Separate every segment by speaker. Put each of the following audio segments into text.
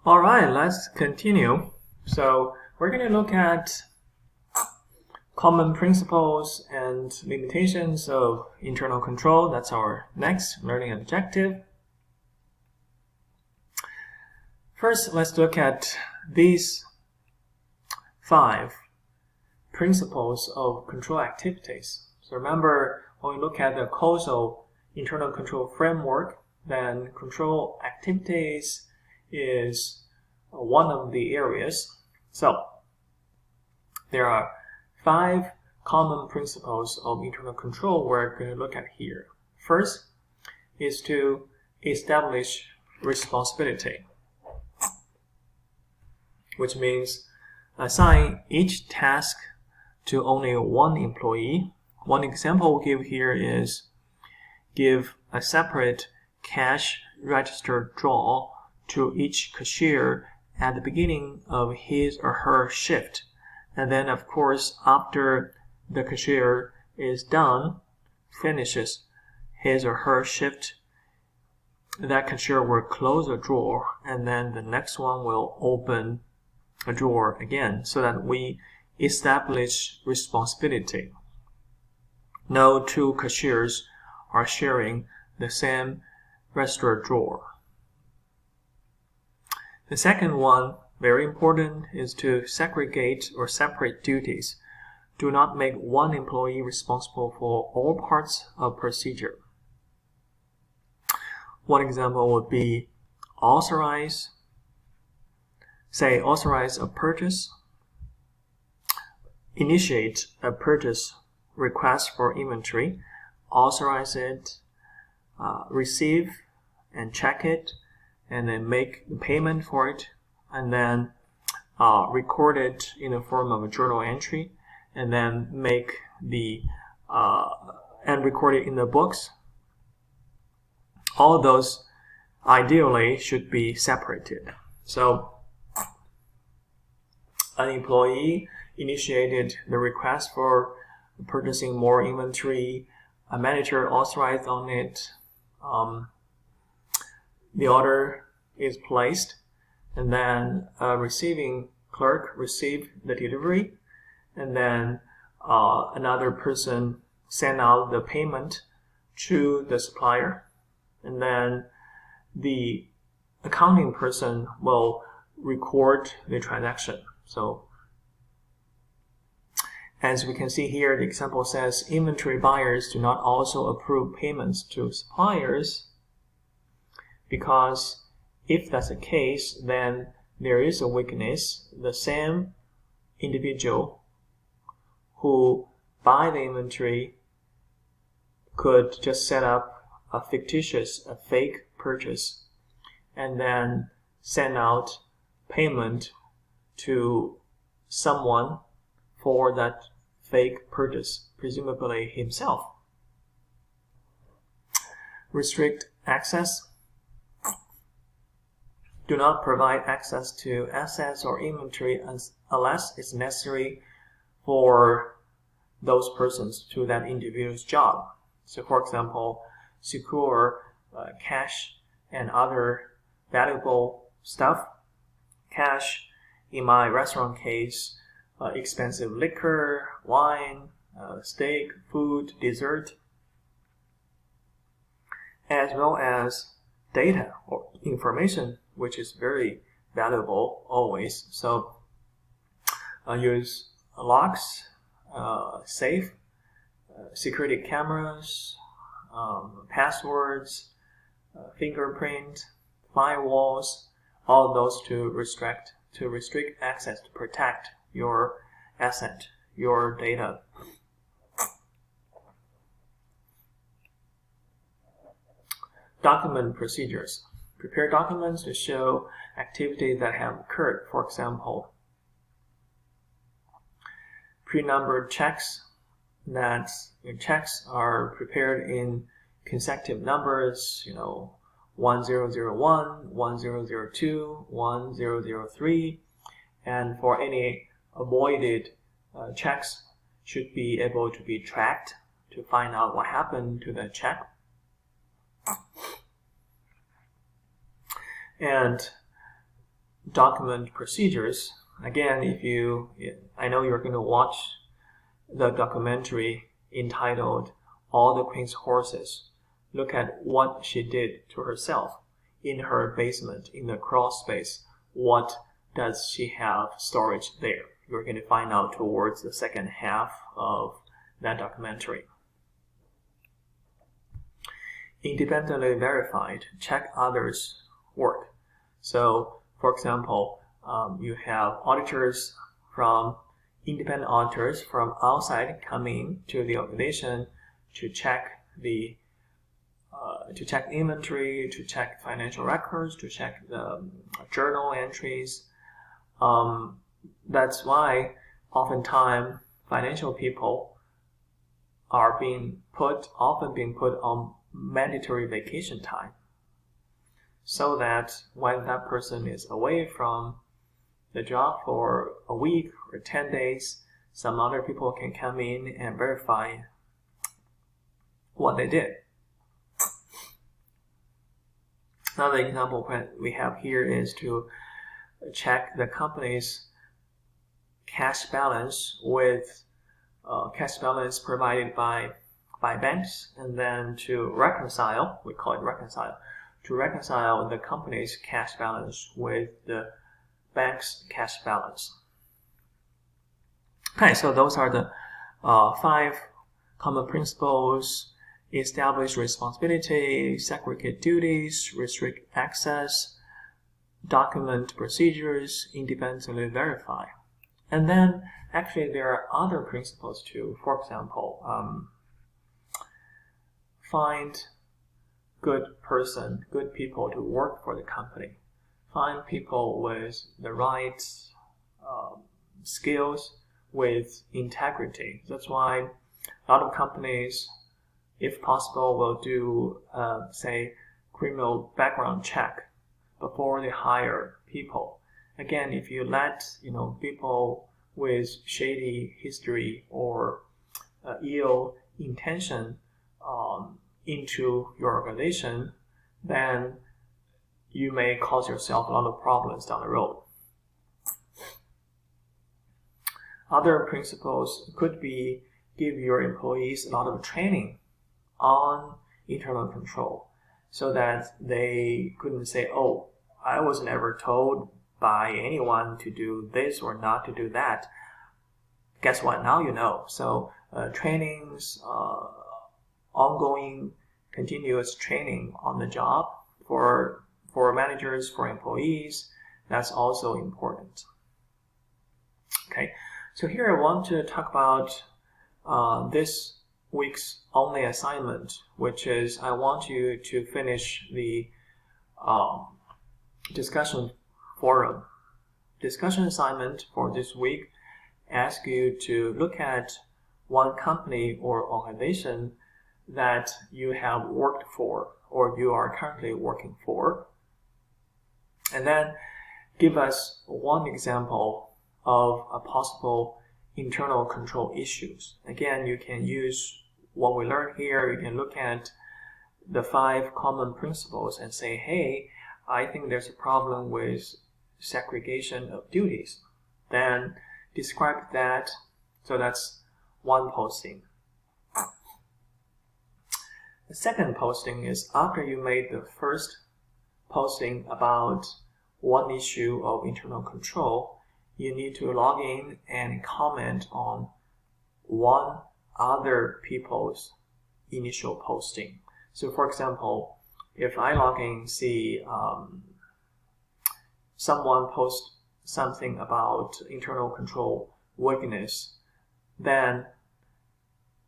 Speaker 1: All right, let's continue. So we're going to look at common principles and limitations of internal control. That's our next learning objective. First, let's look at these 5 principles of control activities. So remember, when we look at the causal internal control framework, then control activities is one of the areas. So there are 5 common principles of internal control we're going to look at here. First is to establish responsibility, which means assign each task to only one employee. One example we'll give here is give a separate cash register drawer to each cashier at the beginning of his or her shift. And then, of course, after the cashier is done, finishes his or her shift, that cashier will close a drawer, and then the next one will open a drawer again, so that we establish responsibility. No 2 cashiers are sharing the same register drawer. The second one, very important, is to segregate or separate duties. Do not make one employee responsible for all parts of procedure. One example would be authorize a purchase, initiate a purchase request for inventory, authorize it, receive and check it, and then make the payment for it, and then record it in the form of a journal entry, and then make the and record it in the books. All of those ideally should be separated. So an employee initiated the request for purchasing more inventory, a manager authorized on it, the order is placed, and then a receiving clerk received the delivery, and then another person sent out the payment to the supplier, and then the accounting person will record the transaction. So as we can see here, the example says inventory buyers do not also approve payments to suppliers, because if that's the case, then there is a weakness. The same individual who buy the inventory could just set up a fake purchase, and then send out payment to someone for that fake purchase, presumably himself. Restrict access. Do not provide access to assets or inventory unless it's necessary for those persons to that individual's job. So for example, secure cash and other valuable stuff. Cash, in my restaurant case, expensive liquor, wine, steak, food, dessert, as well as data or information, which is very valuable always. So use locks, safe, security cameras, passwords, fingerprint, firewalls, all of those to restrict access, to protect your asset, your data. Document procedures. Prepare documents to show activities that have occurred. For example, pre-numbered checks, that your checks are prepared in consecutive numbers, 1001, 1002, 1003, and for any avoided checks should be able to be tracked to find out what happened to the check. And document procedures. Again, I know you're going to watch the documentary entitled All the Queen's Horses. Look at what she did to herself in her basement, in the crawl space. What does she have storage there? You're going to find out towards the second half of that documentary. Independently verified, check others' work. So, for example, you have independent auditors from outside coming to the organization to check the inventory, to check financial records, to check the journal entries. That's why oftentimes financial people are often being put on mandatory vacation time, so that when that person is away from the job for a week or 10 days, some other people can come in and verify what they did. Another example we have here is to check the company's cash balance with cash balance provided by banks, and then to reconcile, we call it reconcile, to reconcile the company's cash balance with the bank's cash balance. Okay, so those are the 5 common principles: establish responsibility, segregate duties, restrict access, document procedures, independently verify. And then actually there are other principles too. For example, find good people to work for the company. Find people with the right skills, with integrity. That's why a lot of companies, if possible, will do, say, criminal background check before they hire people. Again, if you let people with shady history or ill intention into your organization, then you may cause yourself a lot of problems down the road. Other principles could be give your employees a lot of training on internal control, so that they couldn't say, oh, I was never told by anyone to do this or not to do that. Guess what? Now you know. So trainings, ongoing, continuous training on the job for managers, for employees, that's also important. Okay, so here I want to talk about this week's only assignment, which is I want you to finish the discussion forum. Discussion assignment for this week asks you to look at one company or organization that you have worked for or you are currently working for, and then give us one example of a possible internal control issues. Again, you can use what we learned here. You can look at the 5 common principles and say, hey, I think there's a problem with segregation of duties. Then describe that. So that's one posting. The second posting is after you made the first posting about one issue of internal control, you need to log in and comment on one other people's initial posting. So for example, if I log in, see someone post something about internal control weakness, then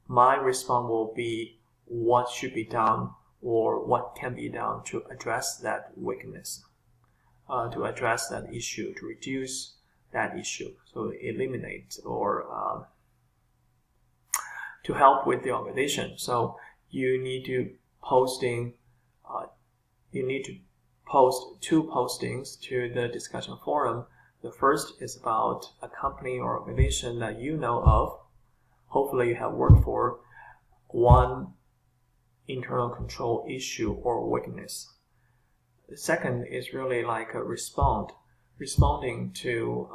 Speaker 1: my response will be what should be done or what can be done to address that weakness, to address that issue, to reduce that issue, so eliminate or to help with the organization. So you need to post 2 postings to the discussion forum. The first is about a company or organization that you know of, hopefully you have worked for, one internal control issue or weakness. The second is really like a respond responding to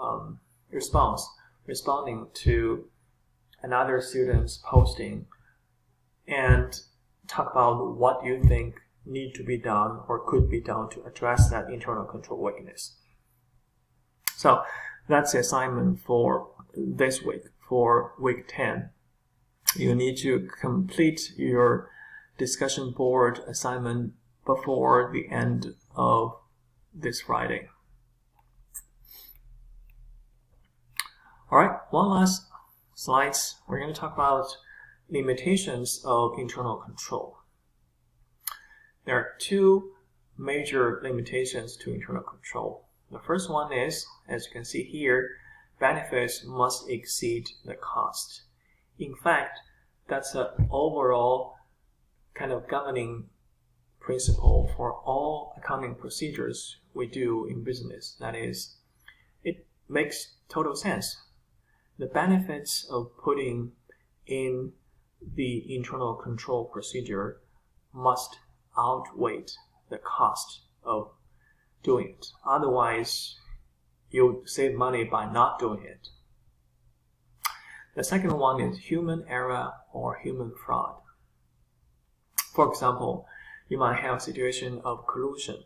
Speaker 1: another student's posting and talk about what you think need to be done or could be done to address that internal control weakness. So that's the assignment for this week, for week 10. You need to complete your discussion board assignment before the end of this Friday. All right, one last slide. We're going to talk about limitations of internal control. There are two major limitations to internal control. The first one is, as you can see here, benefits must exceed the cost. In fact, that's an overall kind of governing principle for all accounting procedures we do in business. That is, it makes total sense. The benefits of putting in the internal control procedure must outweigh the cost of doing it. Otherwise, you'll save money by not doing it. The second one is human error or human fraud. For example, you might have a situation of collusion.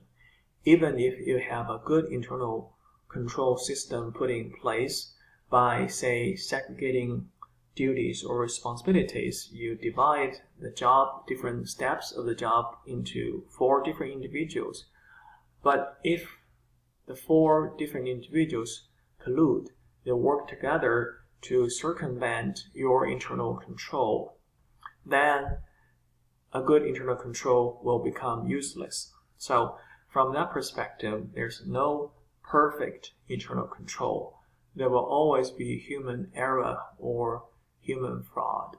Speaker 1: Even if you have a good internal control system put in place by, say, segregating duties or responsibilities, you divide the job, different steps of the job into 4 different individuals. But if the 4 different individuals collude, they work together to circumvent your internal control, then a good internal control will become useless. So from that perspective, there's no perfect internal control. There will always be human error or human fraud.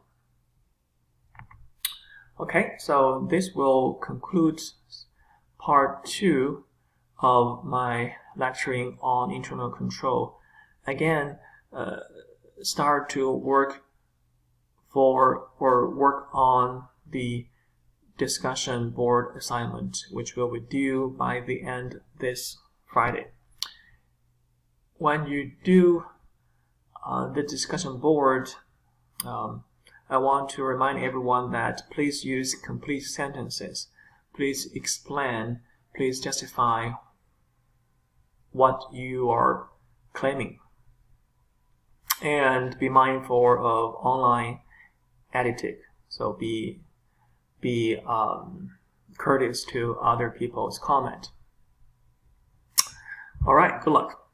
Speaker 1: Okay, so this will conclude part 2 of my lecturing on internal control. Again, start to work on the discussion board assignment, which will be due by the end this Friday. When you do the discussion board, I want to remind everyone that please use complete sentences. Please explain, please justify what you are claiming. And be mindful of online etiquette. So be courteous to other people's comment. All right, good luck.